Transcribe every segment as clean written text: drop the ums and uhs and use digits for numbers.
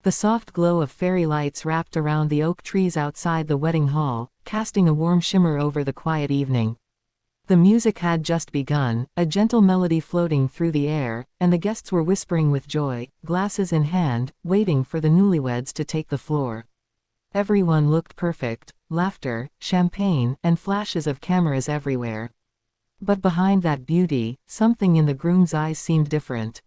The soft glow of fairy lights wrapped around the oak trees outside the wedding hall, casting a warm shimmer over the quiet evening. The music had just begun, a gentle melody floating through the air, and the guests were whispering with joy, glasses in hand, waiting for the newlyweds to take the floor. Everyone looked perfect, laughter, champagne, and flashes of cameras everywhere. But behind that beauty, something in the groom's eyes seemed different.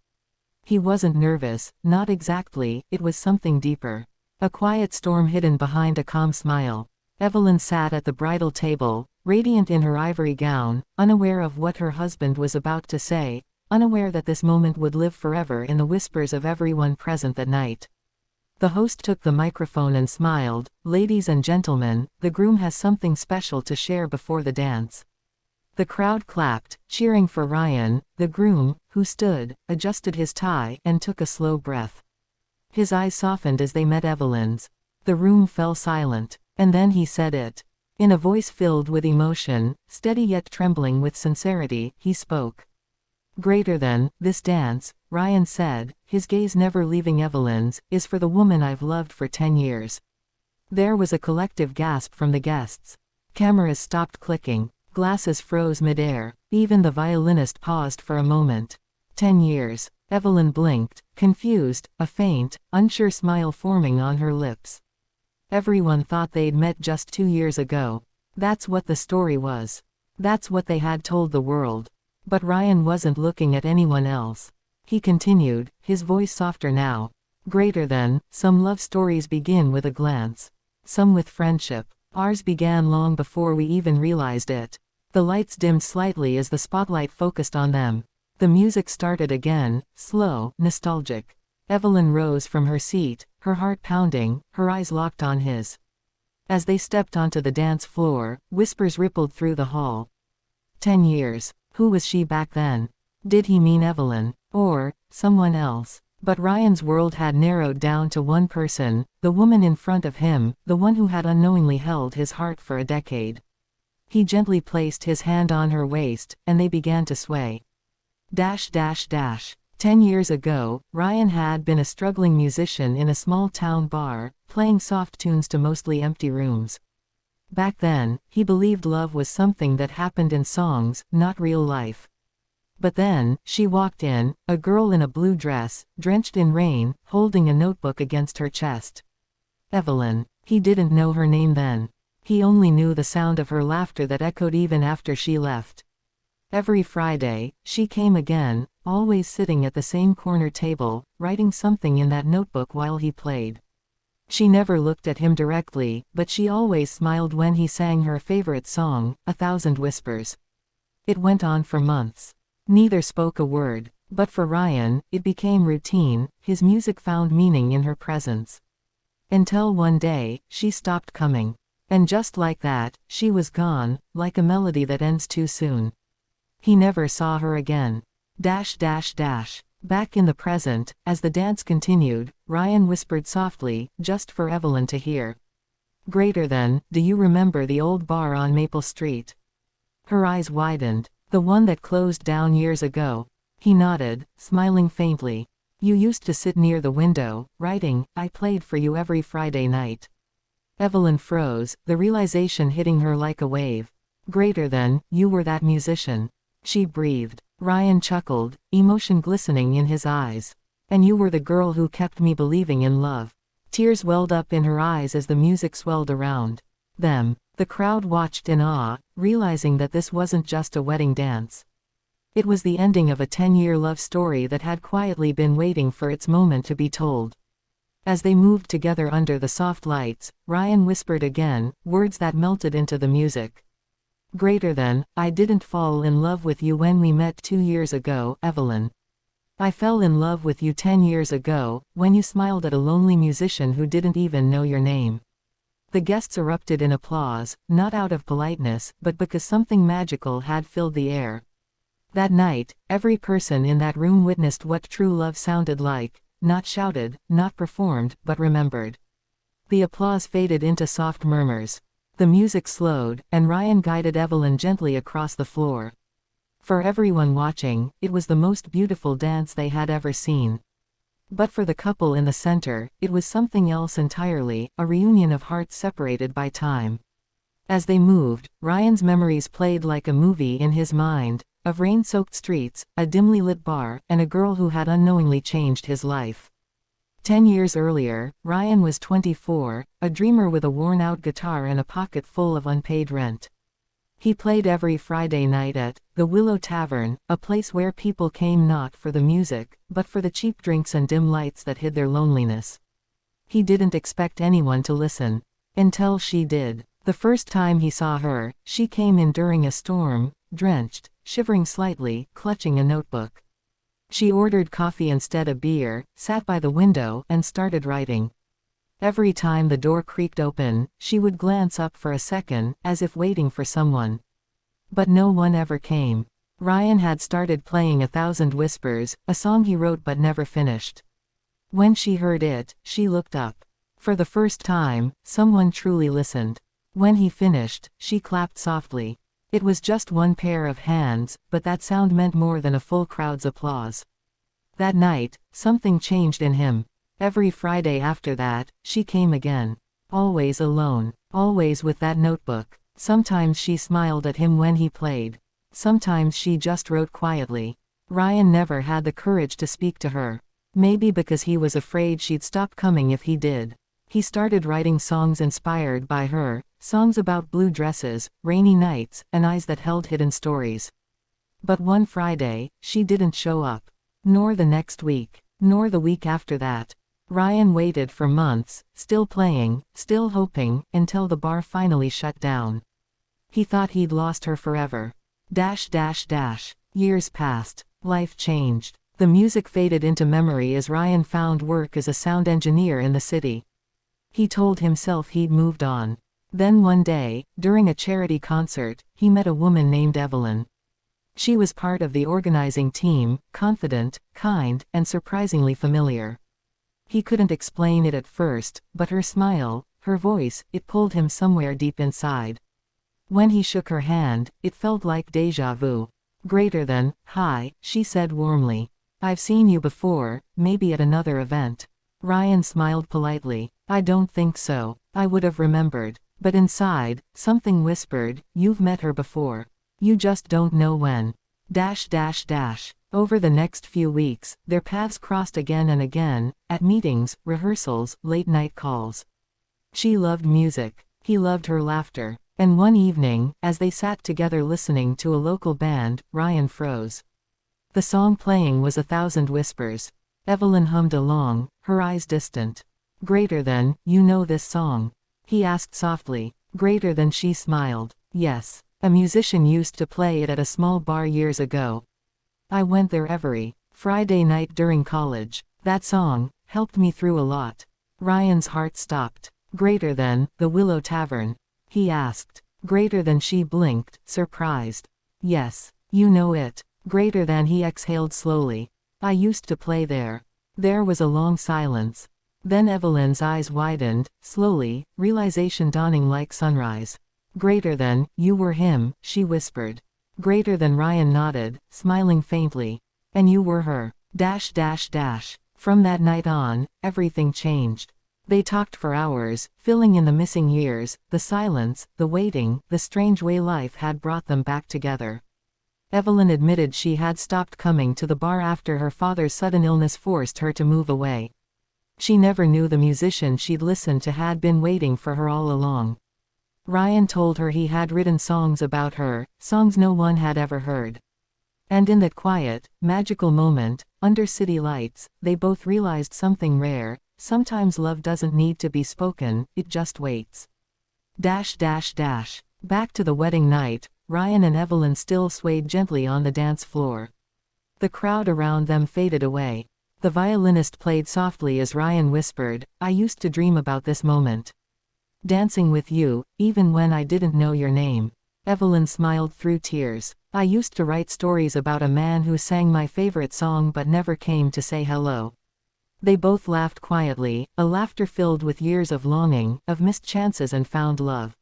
He wasn't nervous, not exactly, it was something deeper. A quiet storm hidden behind a calm smile. Evelyn sat at the bridal table, radiant in her ivory gown, unaware of what her husband was about to say, unaware that this moment would live forever in the whispers of everyone present that night. The host took the microphone and smiled. "Ladies and gentlemen, the groom has something special to share before the dance." The crowd clapped, cheering for Ryan. The groom, who stood, adjusted his tie, and took a slow breath. His eyes softened as they met Evelyn's. The room fell silent. And then he said it. In a voice filled with emotion, steady yet trembling with sincerity, he spoke. "Greater than this dance," Ryan said, his gaze never leaving Evelyn's, "is for the woman I've loved for 10 years. There was a collective gasp from the guests. Cameras stopped clicking. Glasses froze mid-air. Even the violinist paused for a moment. 10 years. Evelyn blinked, confused, a faint, unsure smile forming on her lips. Everyone thought they'd met just 2 years ago. That's what the story was. That's what they had told the world. But Ryan wasn't looking at anyone else. He continued, his voice softer now. "Greater than, some love stories begin with a glance. Some with friendship. Ours began long before we even realized it." The lights dimmed slightly as the spotlight focused on them. The music started again, slow, nostalgic. Evelyn rose from her seat, her heart pounding, her eyes locked on his. As they stepped onto the dance floor, whispers rippled through the hall. 10 years. Who was she back then? Did he mean Evelyn? Or someone else? But Ryan's world had narrowed down to one person, the woman in front of him, the one who had unknowingly held his heart for a decade. He gently placed his hand on her waist, and they began to sway. 10 years ago, Ryan had been a struggling musician in a small-town bar, playing soft tunes to mostly empty rooms. Back then, he believed love was something that happened in songs, not real life. But then, she walked in, a girl in a blue dress, drenched in rain, holding a notebook against her chest. Evelyn. He didn't know her name then. He only knew the sound of her laughter that echoed even after she left. Every Friday, she came again, always sitting at the same corner table, writing something in that notebook while he played. She never looked at him directly, but she always smiled when he sang her favorite song, "A Thousand Whispers." It went on for months. Neither spoke a word, but for Ryan, it became routine. His music found meaning in her presence. Until one day, she stopped coming. And just like that, she was gone, like a melody that ends too soon. He never saw her again. Back in the present, as the dance continued, Ryan whispered softly, just for Evelyn to hear. "Greater than, do you remember the old bar on Maple Street?" Her eyes widened. "The one that closed down years ago." He nodded, smiling faintly. "You used to sit near the window, writing. I played for you every Friday night." Evelyn froze, the realization hitting her like a wave. "Greater than, you were that musician." She breathed. Ryan chuckled, emotion glistening in his eyes. "And you were the girl who kept me believing in love." Tears welled up in her eyes as the music swelled around them. The crowd watched in awe, realizing that this wasn't just a wedding dance. It was the ending of a 10-year love story that had quietly been waiting for its moment to be told. As they moved together under the soft lights, Ryan whispered again, words that melted into the music. "Greater than, I didn't fall in love with you when we met 2 years ago, Evelyn. I fell in love with you 10 years ago, when you smiled at a lonely musician who didn't even know your name." The guests erupted in applause, not out of politeness, but because something magical had filled the air. That night, every person in that room witnessed what true love sounded like, not shouted, not performed, but remembered. The applause faded into soft murmurs. The music slowed, and Ryan guided Evelyn gently across the floor. For everyone watching, it was the most beautiful dance they had ever seen. But for the couple in the center, it was something else entirely, a reunion of hearts separated by time. As they moved, Ryan's memories played like a movie in his mind, of rain-soaked streets, a dimly lit bar, and a girl who had unknowingly changed his life. 10 years earlier, Ryan was 24, a dreamer with a worn-out guitar and a pocket full of unpaid rent. He played every Friday night at the Willow Tavern, a place where people came not for the music, but for the cheap drinks and dim lights that hid their loneliness. He didn't expect anyone to listen. Until she did. The first time he saw her, she came in during a storm, drenched, shivering slightly, clutching a notebook. She ordered coffee instead of beer, sat by the window, and started writing. Every time the door creaked open, she would glance up for a second, as if waiting for someone. But no one ever came. Ryan had started playing 1,000 Whispers, a song he wrote but never finished. When she heard it, she looked up. For the first time, someone truly listened. When he finished, she clapped softly. It was just one pair of hands, but that sound meant more than a full crowd's applause. That night, something changed in him. Every Friday after that, she came again. Always alone. Always with that notebook. Sometimes she smiled at him when he played. Sometimes she just wrote quietly. Ryan never had the courage to speak to her. Maybe because he was afraid she'd stop coming if he did. He started writing songs inspired by her, songs about blue dresses, rainy nights, and eyes that held hidden stories. But one Friday, she didn't show up. Nor the next week. Nor the week after that. Ryan waited for months, still playing, still hoping, until the bar finally shut down. He thought he'd lost her forever. Years passed. Life changed. The music faded into memory as Ryan found work as a sound engineer in the city. He told himself he'd moved on. Then one day, during a charity concert, he met a woman named Evelyn. She was part of the organizing team, confident, kind, and surprisingly familiar. He couldn't explain it at first, but her smile, her voice, it pulled him somewhere deep inside. When he shook her hand, it felt like déjà vu. Greater than, "Hi," she said warmly. "I've seen you before, maybe at another event." Ryan smiled politely. "I don't think so. I would have remembered." But inside, something whispered, "You've met her before. You just don't know when." Over the next few weeks, their paths crossed again and again, at meetings, rehearsals, late-night calls. She loved music. He loved her laughter. And one evening, as they sat together listening to a local band, Ryan froze. The song playing was 1,000 Whispers. Evelyn hummed along, her eyes distant. "Greater than, you know this song?" he asked softly. Greater than, she smiled. "Yes. A musician used to play it at a small bar years ago. I went there every Friday night during college. That song helped me through a lot." Ryan's heart stopped. "Greater than, the Willow Tavern?" he asked. Greater than, she blinked, surprised. "Yes. You know it." Greater than, he exhaled slowly. "I used to play there." There was a long silence. Then Evelyn's eyes widened, slowly, realization dawning like sunrise. "Greater than, you were him," she whispered. Greater than, Ryan nodded, smiling faintly. "And you were her." From that night on, everything changed. They talked for hours, filling in the missing years, the silence, the waiting, the strange way life had brought them back together. Evelyn admitted she had stopped coming to the bar after her father's sudden illness forced her to move away. She never knew the musician she'd listened to had been waiting for her all along. Ryan told her he had written songs about her, songs no one had ever heard. And in that quiet, magical moment, under city lights, they both realized something rare: sometimes love doesn't need to be spoken, it just waits. Back to the wedding night, Ryan and Evelyn still swayed gently on the dance floor. The crowd around them faded away. The violinist played softly as Ryan whispered, "I used to dream about this moment. Dancing with you, even when I didn't know your name." Evelyn smiled through tears. "I used to write stories about a man who sang my favorite song but never came to say hello." They both laughed quietly, a laughter filled with years of longing, of missed chances and found love.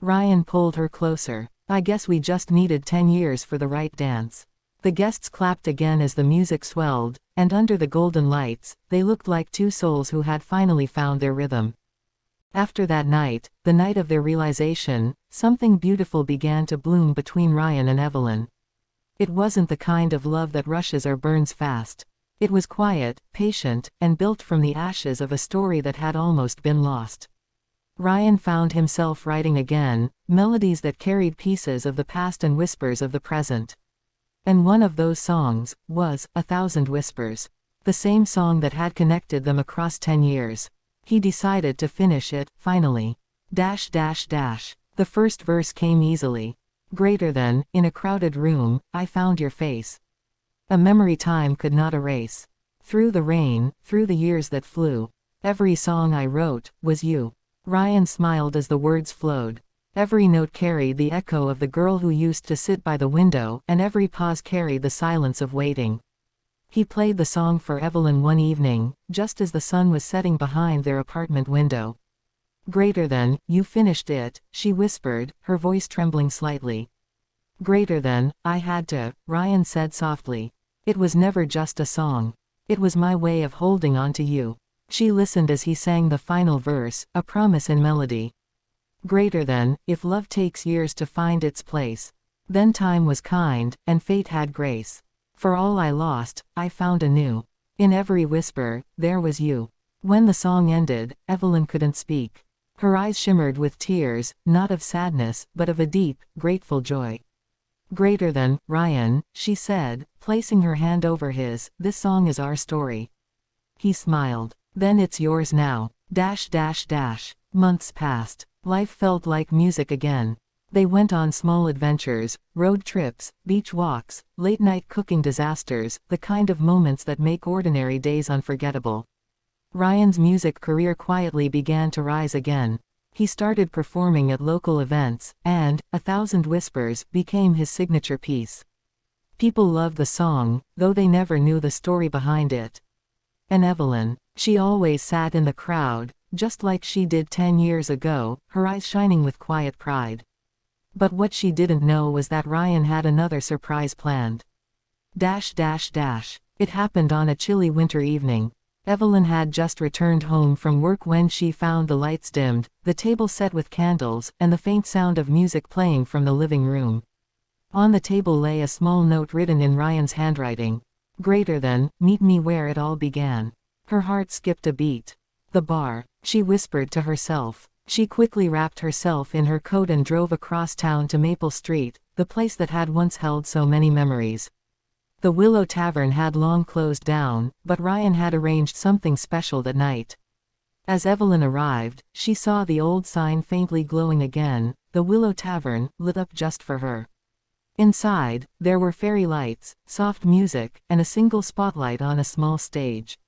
Ryan pulled her closer. "I guess we just needed 10 years for the right dance." The guests clapped again as the music swelled, and under the golden lights, they looked like two souls who had finally found their rhythm. After that night, the night of their realization, something beautiful began to bloom between Ryan and Evelyn. It wasn't the kind of love that rushes or burns fast. It was quiet, patient, and built from the ashes of a story that had almost been lost. Ryan found himself writing again, melodies that carried pieces of the past and whispers of the present. And one of those songs was "A Thousand Whispers," the same song that had connected them across 10 years. He decided to finish it, finally. The first verse came easily. Greater than, in a crowded room, I found your face. A memory time could not erase. Through the rain, through the years that flew, every song I wrote was you. Ryan smiled as the words flowed. Every note carried the echo of the girl who used to sit by the window, and every pause carried the silence of waiting. He played the song for Evelyn one evening, just as the sun was setting behind their apartment window. Greater than, you finished it, she whispered, her voice trembling slightly. Greater than, I had to, Ryan said softly. It was never just a song. It was my way of holding on to you. She listened as he sang the final verse, a promise in melody. Greater than, if love takes years to find its place, then time was kind, and fate had grace. For all I lost, I found anew. In every whisper, there was you. When the song ended, Evelyn couldn't speak. Her eyes shimmered with tears, not of sadness, but of a deep, grateful joy. Greater than, Ryan, she said, placing her hand over his, this song is our story. He smiled. Then it's yours now. Months passed. Life felt like music again. They went on small adventures, road trips, beach walks, late-night cooking disasters, the kind of moments that make ordinary days unforgettable. Ryan's music career quietly began to rise again. He started performing at local events, and "A Thousand Whispers" became his signature piece. People loved the song, though they never knew the story behind it. And Evelyn, she always sat in the crowd, just like she did 10 years ago, her eyes shining with quiet pride. But what she didn't know was that Ryan had another surprise planned. It happened on a chilly winter evening. Evelyn had just returned home from work when she found the lights dimmed, the table set with candles, and the faint sound of music playing from the living room. On the table lay a small note written in Ryan's handwriting. Greater than, meet me where it all began. Her heart skipped a beat. The bar, she whispered to herself. She quickly wrapped herself in her coat and drove across town to Maple Street, the place that had once held so many memories. The Willow Tavern had long closed down, but Ryan had arranged something special that night. As Evelyn arrived, she saw the old sign faintly glowing again, the Willow Tavern, lit up just for her. Inside, there were fairy lights, soft music, and a single spotlight on a small stage.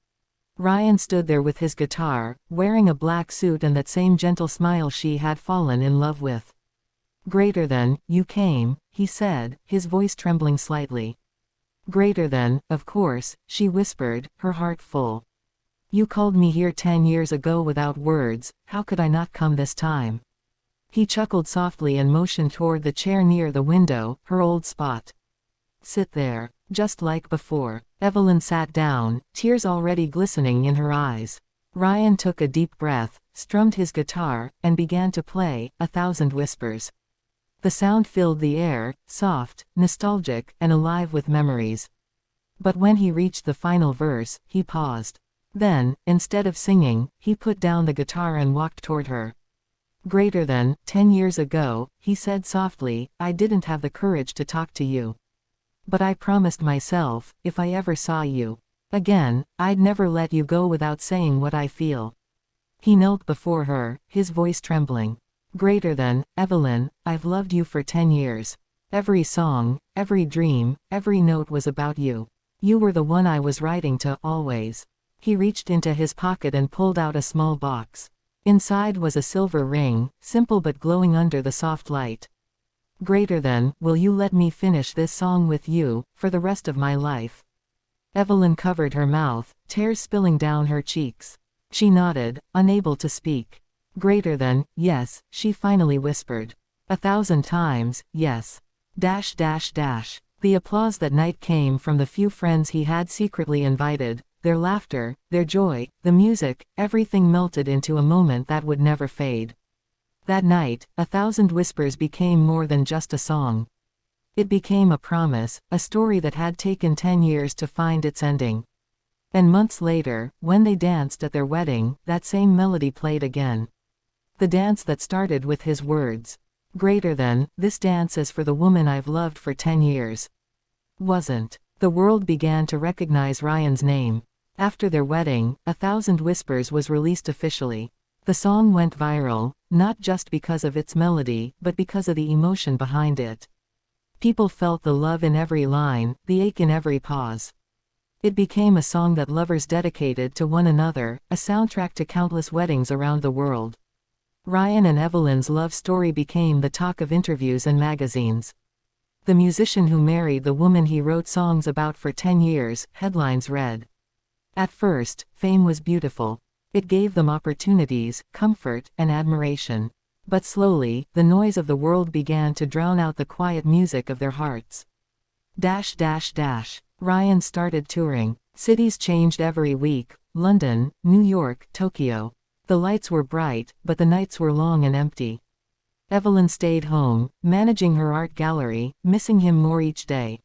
Ryan stood there with his guitar, wearing a black suit and that same gentle smile she had fallen in love with. Greater than, you came, he said, his voice trembling slightly. Greater than, of course, she whispered, her heart full. You called me here 10 years ago without words, how could I not come this time? He chuckled softly and motioned toward the chair near the window, her old spot. Sit there, just like before. Evelyn sat down, tears already glistening in her eyes. Ryan took a deep breath, strummed his guitar, and began to play "A Thousand Whispers." The sound filled the air, soft, nostalgic, and alive with memories. But when he reached the final verse, he paused. Then, instead of singing, he put down the guitar and walked toward her. Greater than, 10 years ago, he said softly, I didn't have the courage to talk to you. But I promised myself, if I ever saw you again, I'd never let you go without saying what I feel. He knelt before her, his voice trembling. Greater than, Evelyn, I've loved you for 10 years. Every song, every dream, every note was about you. You were the one I was writing to, always. He reached into his pocket and pulled out a small box. Inside was a silver ring, simple but glowing under the soft light. Greater than, will you let me finish this song with you, for the rest of my life? Evelyn covered her mouth, tears spilling down her cheeks. She nodded, unable to speak. Greater than, yes, she finally whispered. 1,000 times, yes. The The applause that night came from the few friends he had secretly invited, their laughter, their joy, the music, everything melted into a moment that would never fade. That night, 1,000 Whispers became more than just a song. It became a promise, a story that had taken 10 years to find its ending. And months later, when they danced at their wedding, that same melody played again. The dance that started with his words. Greater than, this dance is for the woman I've loved for 10 years. Wasn't. The world began to recognize Ryan's name. After their wedding, 1,000 Whispers was released officially. The song went viral, not just because of its melody, but because of the emotion behind it. People felt the love in every line, the ache in every pause. It became a song that lovers dedicated to one another, a soundtrack to countless weddings around the world. Ryan and Evelyn's love story became the talk of interviews and magazines. The musician who married the woman he wrote songs about for 10 years, headlines read. At first, fame was beautiful. It gave them opportunities, comfort, and admiration. But slowly, the noise of the world began to drown out the quiet music of their hearts. Ryan started touring. Cities changed every week: London, New York, Tokyo. The lights were bright, but the nights were long and empty. Evelyn stayed home, managing her art gallery, missing him more each day.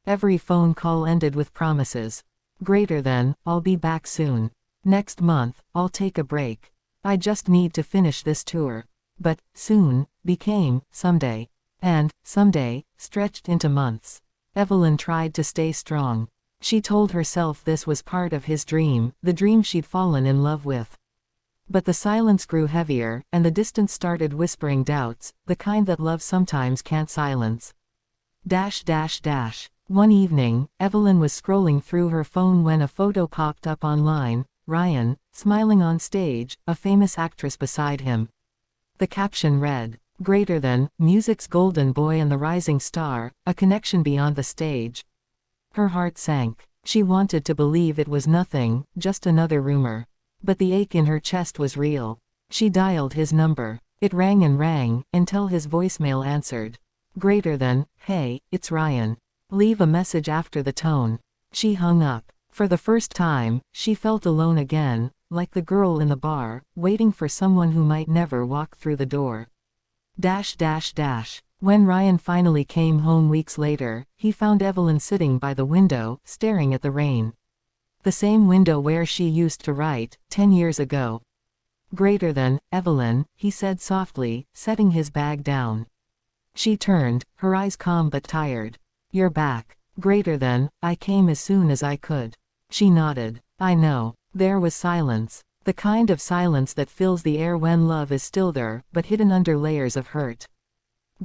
Every phone call ended with promises. Greater than, I'll be back soon. Next month, I'll take a break. I just need to finish this tour. But, soon, became, someday. And, someday, stretched into months. Evelyn tried to stay strong. She told herself this was part of his dream, the dream she'd fallen in love with. But the silence grew heavier, and the distance started whispering doubts, the kind that love sometimes can't silence. One evening, Evelyn was scrolling through her phone when a photo popped up online. Ryan, smiling on stage, a famous actress beside him. The caption read, "Greater than, music's golden boy and the rising star, a connection beyond the stage." Her heart sank. She wanted to believe it was nothing, just another rumor. But the ache in her chest was real. She dialed his number. It rang and rang, until his voicemail answered. Greater than, "Hey, it's Ryan. Leave a message after the tone." She hung up. For the first time, she felt alone again, like the girl in the bar, waiting for someone who might never walk through the door. When Ryan finally came home weeks later, he found Evelyn sitting by the window, staring at the rain. The same window where she used to write, 10 years ago. "Greater than, Evelyn," he said softly, setting his bag down. She turned, her eyes calm but tired. "You're back." "Greater than, I came as soon as I could." She nodded. "I know." There was silence. The kind of silence that fills the air when love is still there, but hidden under layers of hurt.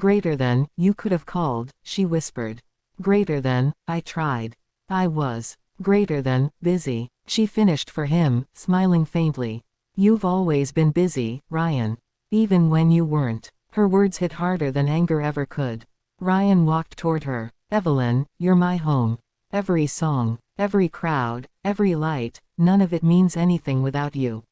"Greater than, you could have called," she whispered. "Greater than, I tried. I was. Greater than, busy." She finished for him, smiling faintly. "You've always been busy, Ryan. Even when you weren't." Her words hit harder than anger ever could. Ryan walked toward her. "Evelyn, you're my home. Every song, every crowd, every light, none of it means anything without you."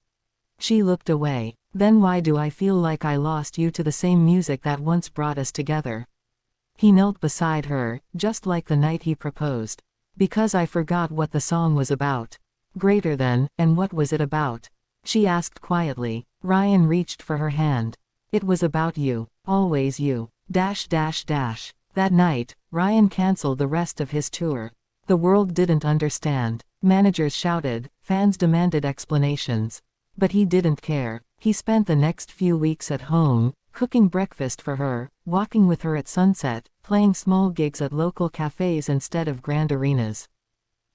She looked away. "Then why do I feel like I lost you to the same music that once brought us together?" He knelt beside her, just like the night he proposed. "Because I forgot what the song was about." "Greater than, and what was it about?" she asked quietly. Ryan reached for her hand. "It was about you. Always you." That night, Ryan canceled the rest of his tour. The world didn't understand. Managers shouted, fans demanded explanations. But he didn't care. He spent the next few weeks at home, cooking breakfast for her, walking with her at sunset, playing small gigs at local cafes instead of grand arenas.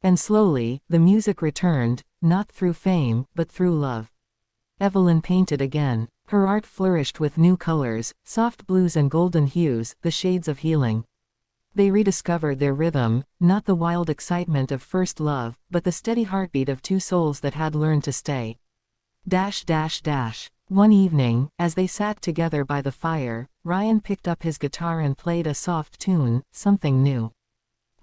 And slowly, the music returned, not through fame, but through love. Evelyn painted again. Her art flourished with new colors, soft blues and golden hues, the shades of healing. They rediscovered their rhythm, not the wild excitement of first love, but the steady heartbeat of two souls that had learned to stay. One evening, as they sat together by the fire, Ryan picked up his guitar and played a soft tune, something new.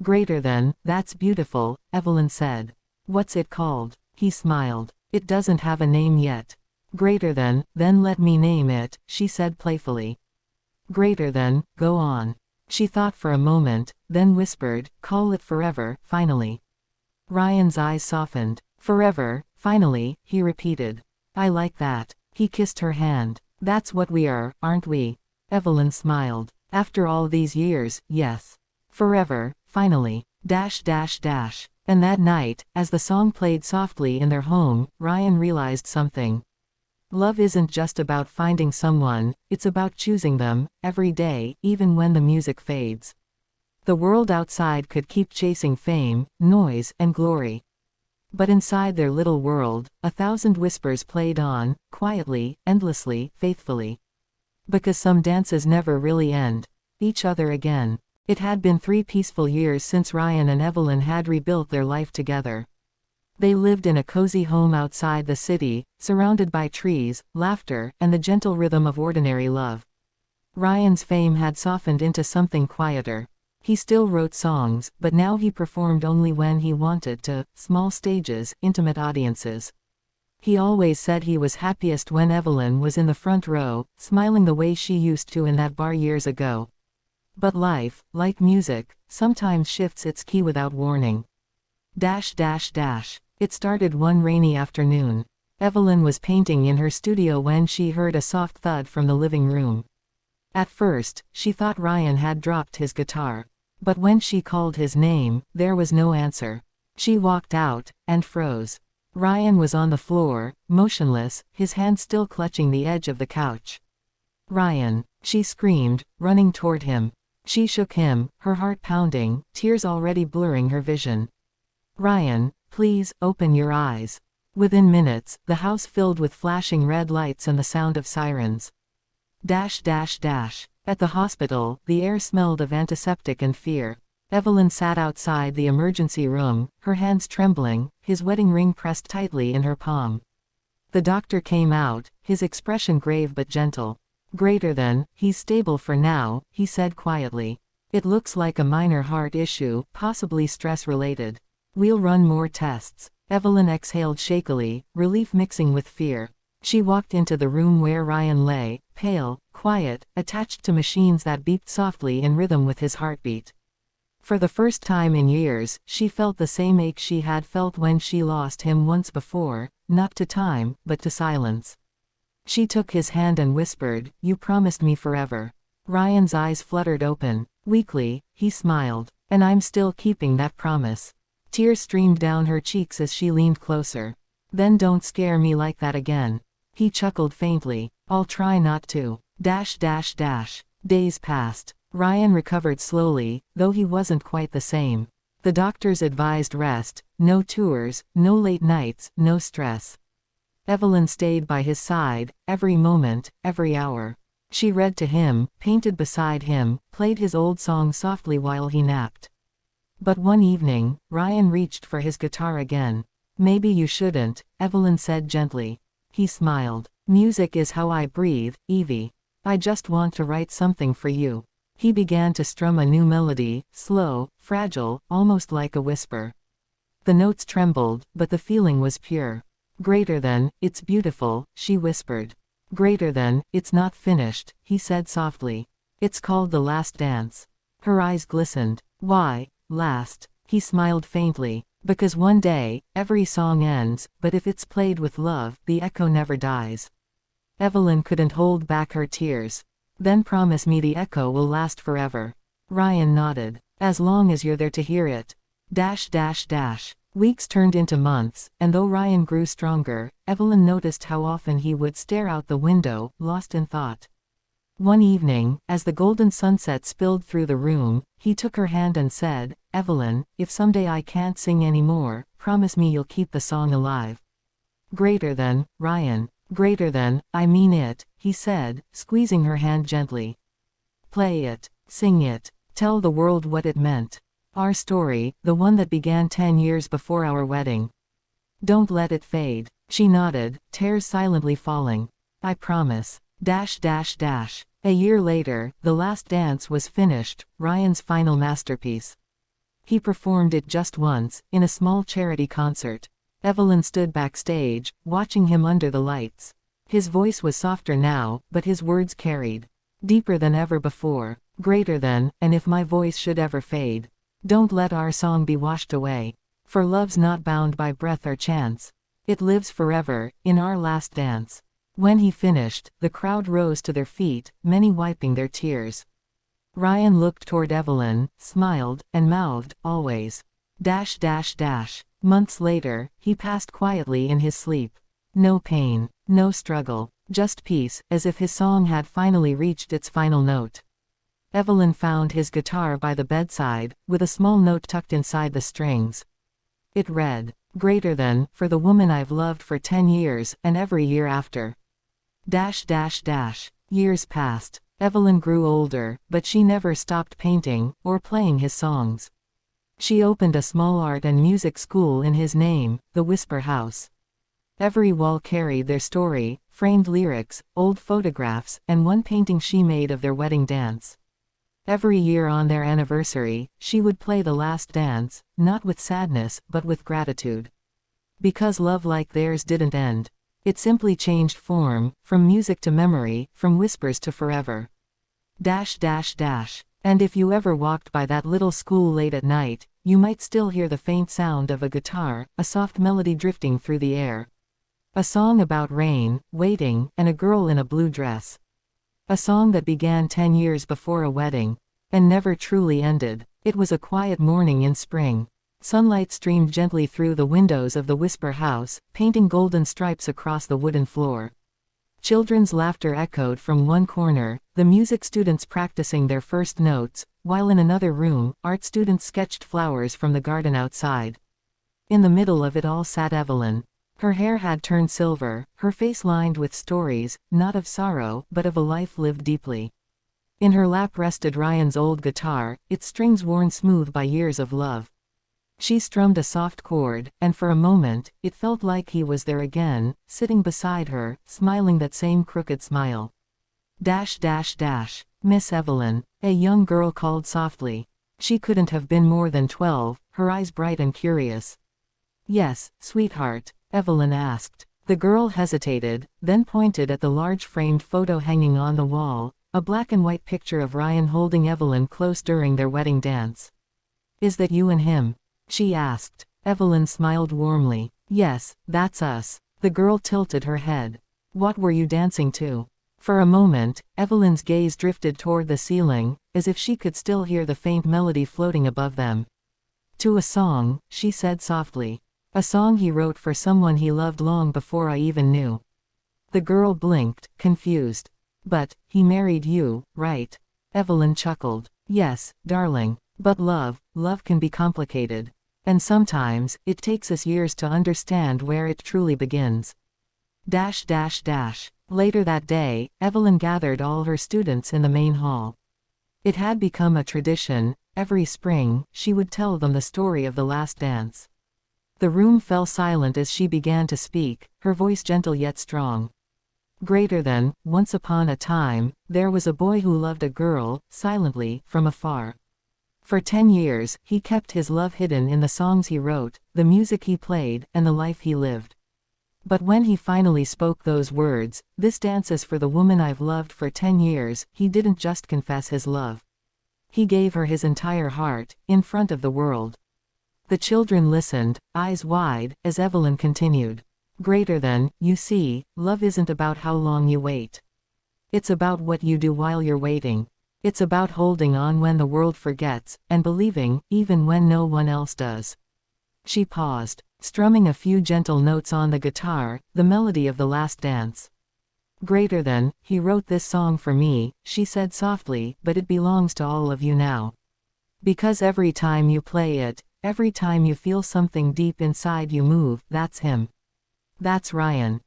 "Greater than, that's beautiful," Evelyn said. "What's it called?" He smiled. "It doesn't have a name yet." "Greater than, then let me name it," she said playfully. "Greater than, go on." She thought for a moment, then whispered, "Call it forever, finally." Ryan's eyes softened. "Forever, finally," he repeated. "I like that." He kissed her hand. "That's what we are, aren't we?" Evelyn smiled. "After all these years, yes. Forever, finally. Dash dash dash." And that night, as the song played softly in their home, Ryan realized something. Love isn't just about finding someone, it's about choosing them, every day, even when the music fades. The world outside could keep chasing fame, noise, and glory. But inside their little world, 1,000 whispers played on, quietly, endlessly, faithfully. Because some dances never really end. Each other again. It had been 3 peaceful years since Ryan and Evelyn had rebuilt their life together. They lived in a cozy home outside the city, surrounded by trees, laughter, and the gentle rhythm of ordinary love. Ryan's fame had softened into something quieter. He still wrote songs, but now he performed only when he wanted to, small stages, intimate audiences. He always said he was happiest when Evelyn was in the front row, smiling the way she used to in that bar years ago. But life, like music, sometimes shifts its key without warning. Dash dash dash. It started one rainy afternoon. Evelyn was painting in her studio when she heard a soft thud from the living room. At first, she thought Ryan had dropped his guitar. But when she called his name, there was no answer. She walked out, and froze. Ryan was on the floor, motionless, his hand still clutching the edge of the couch. "Ryan!" she screamed, running toward him. She shook him, her heart pounding, tears already blurring her vision. "Ryan, please, open your eyes." Within minutes, the house filled with flashing red lights and the sound of sirens. Dash dash dash. At the hospital, the air smelled of antiseptic and fear. Evelyn sat outside the emergency room, her hands trembling, his wedding ring pressed tightly in her palm. The doctor came out, his expression grave but gentle. "Greater than, he's stable for now," he said quietly. "It looks like a minor heart issue, possibly stress-related. We'll run more tests." Evelyn exhaled shakily, relief mixing with fear. She walked into the room where Ryan lay, pale, quiet, attached to machines that beeped softly in rhythm with his heartbeat. For the first time in years, she felt the same ache she had felt when she lost him once before, not to time, but to silence. She took his hand and whispered, "You promised me forever." Ryan's eyes fluttered open. Weakly, he smiled. "And I'm still keeping that promise." Tears streamed down her cheeks as she leaned closer. "Then don't scare me like that again." He chuckled faintly. "I'll try not to." Dash dash dash. Days passed. Ryan recovered slowly, though he wasn't quite the same. The doctors advised rest, no tours, no late nights, no stress. Evelyn stayed by his side, every moment, every hour. She read to him, painted beside him, played his old song softly while he napped. But one evening, Ryan reached for his guitar again. "Maybe you shouldn't," Evelyn said gently. He smiled. "Music is how I breathe, Evie. I just want to write something for you." He began to strum a new melody, slow, fragile, almost like a whisper. The notes trembled, but the feeling was pure. "Greater than, it's beautiful," she whispered. "Greater than, it's not finished," he said softly. "It's called The Last Dance." Her eyes glistened. "Why, last?" He smiled faintly. "Because one day, every song ends, but if it's played with love, the echo never dies." Evelyn couldn't hold back her tears. "Then promise me the echo will last forever." Ryan nodded. "As long as you're there to hear it." Dash dash dash. Weeks turned into months, and though Ryan grew stronger, Evelyn noticed how often he would stare out the window, lost in thought. One evening, as the golden sunset spilled through the room, he took her hand and said, "Evelyn, if someday I can't sing anymore, promise me you'll keep the song alive." "Greater than, Ryan. Greater than, I mean it," he said, squeezing her hand gently. "Play it. Sing it. Tell the world what it meant. Our story, the one that began 10 years before our wedding. Don't let it fade." She nodded, tears silently falling. "I promise." Dash dash dash. A year later, The Last Dance was finished, Ryan's final masterpiece. He performed it just once, in a small charity concert. Evelyn stood backstage, watching him under the lights. His voice was softer now, but his words carried deeper than ever before. Greater than, and if my voice should ever fade, don't let our song be washed away. For love's not bound by breath or chance. It lives forever, in our last dance. When he finished, the crowd rose to their feet, many wiping their tears. Ryan looked toward Evelyn, smiled, and mouthed, always. Months later, he passed quietly in his sleep. No pain, no struggle, just peace, as if his song had finally reached its final note. Evelyn found his guitar by the bedside, with a small note tucked inside the strings. It read, "Greater than, for the woman I've loved for 10 years, and every year after." Years passed. Evelyn grew older, but she never stopped painting, or playing his songs. She opened a small art and music school in his name, the Whisper House. Every wall carried their story, framed lyrics, old photographs, and one painting she made of their wedding dance. Every year on their anniversary, she would play the last dance, not with sadness, but with gratitude. Because love like theirs didn't end. It simply changed form, from music to memory, from whispers to forever. And if you ever walked by that little school late at night, you might still hear the faint sound of a guitar, a soft melody drifting through the air. A song about rain, waiting, and a girl in a blue dress. A song that began 10 years before a wedding, and never truly ended. It was a quiet morning in spring. Sunlight streamed gently through the windows of the Whisper House, painting golden stripes across the wooden floor. Children's laughter echoed from one corner, the music students practicing their first notes, while in another room, art students sketched flowers from the garden outside. In the middle of it all sat Evelyn. Her hair had turned silver, her face lined with stories, not of sorrow, but of a life lived deeply. In her lap rested Ryan's old guitar, its strings worn smooth by years of love. She strummed a soft chord, and for a moment, it felt like he was there again, sitting beside her, smiling that same crooked smile. Miss Evelyn, a young girl called softly. She couldn't have been more than 12, her eyes bright and curious. "Yes, sweetheart?" Evelyn asked. The girl hesitated, then pointed at the large framed photo hanging on the wall, a black and white picture of Ryan holding Evelyn close during their wedding dance. "Is that you and him?" she asked. Evelyn smiled warmly. "Yes, that's us." The girl tilted her head. "What were you dancing to?" For a moment, Evelyn's gaze drifted toward the ceiling, as if she could still hear the faint melody floating above them. "To a song," she said softly. "A song he wrote for someone he loved long before I even knew." The girl blinked, confused. "But, he married you, right?" Evelyn chuckled. "Yes, darling. But love can be complicated. And sometimes, it takes us years to understand where it truly begins." Later that day, Evelyn gathered all her students in the main hall. It had become a tradition. Every spring, she would tell them the story of the last dance. The room fell silent as she began to speak, her voice gentle yet strong. "Greater than, once upon a time, there was a boy who loved a girl, silently, from afar. For 10 years, he kept his love hidden in the songs he wrote, the music he played, and the life he lived. But when he finally spoke those words, 'This dance is for the woman I've loved for 10 years, he didn't just confess his love. He gave her his entire heart, in front of the world." The children listened, eyes wide, as Evelyn continued. "Greater than, you see, love isn't about how long you wait. It's about what you do while you're waiting. It's about holding on when the world forgets, and believing, even when no one else does." She paused, strumming a few gentle notes on the guitar, the melody of the last dance. "Greater than, he wrote this song for me," she said softly, "but it belongs to all of you now. Because every time you play it, every time you feel something deep inside you move, that's him. That's Ryan."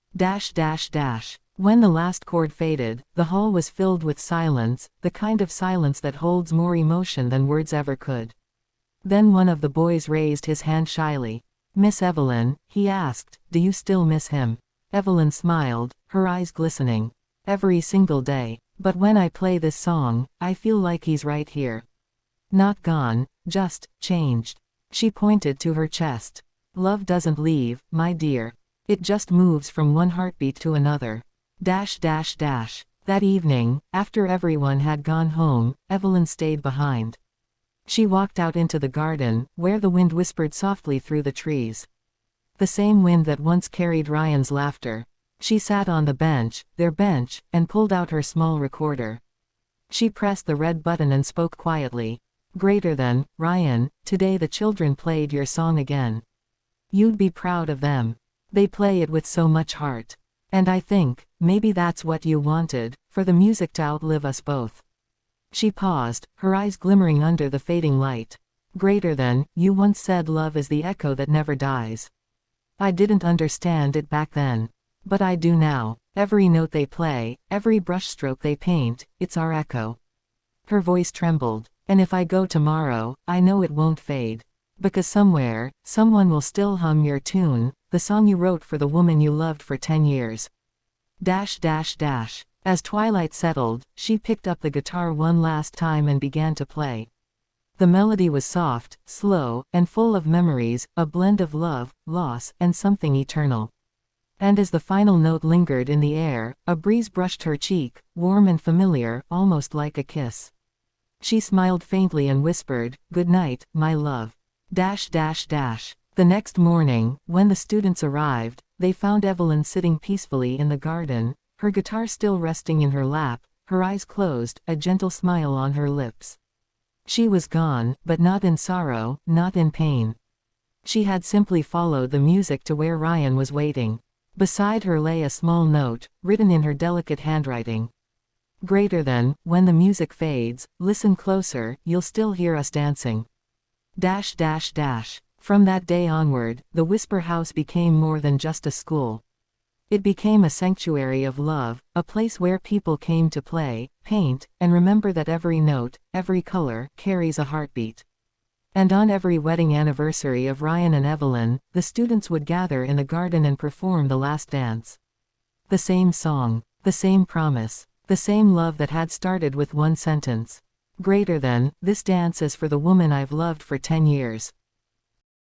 When the last chord faded, the hall was filled with silence, the kind of silence that holds more emotion than words ever could. Then one of the boys raised his hand shyly. "Miss Evelyn," he asked, "do you still miss him?" Evelyn smiled, her eyes glistening. "Every single day. But when I play this song, I feel like he's right here. Not gone, just changed." She pointed to her chest. "Love doesn't leave, my dear. It just moves from one heartbeat to another." That That evening, after everyone had gone home, Evelyn stayed behind. She walked out into the garden, where the wind whispered softly through the trees. The same wind that once carried Ryan's laughter. She sat on the bench, their bench, and pulled out her small recorder. She pressed the red button and spoke quietly. Greater than, Ryan, today the children played your song again. You'd be proud of them. They play it with so much heart. And I think, maybe that's what you wanted, for the music to outlive us both. She paused, her eyes glimmering under the fading light. Greater than, you once said love is the echo that never dies. I didn't understand it back then. But I do now. Every note they play, every brushstroke they paint, it's our echo. Her voice trembled. And if I go tomorrow, I know it won't fade. Because somewhere, someone will still hum your tune, the song you wrote for the woman you loved for 10 years. As twilight settled, she picked up the guitar one last time and began to play. The melody was soft, slow, and full of memories, a blend of love, loss, and something eternal. And as the final note lingered in the air, a breeze brushed her cheek, warm and familiar, almost like a kiss. She smiled faintly and whispered, "Good night, my love." The next morning, when the students arrived, they found Evelyn sitting peacefully in the garden, her guitar still resting in her lap, her eyes closed, a gentle smile on her lips. She was gone, but not in sorrow, not in pain. She had simply followed the music to where Ryan was waiting. Beside her lay a small note, written in her delicate handwriting. Greater than, when the music fades, listen closer, you'll still hear us dancing. From that day onward, the Whisper House became more than just a school. It became a sanctuary of love, a place where people came to play, paint, and remember that every note, every color, carries a heartbeat. And on every wedding anniversary of Ryan and Evelyn, the students would gather in the garden and perform the last dance. The same song, the same promise, the same love that had started with one sentence. Greater than, this dance is for the woman I've loved for 10 years.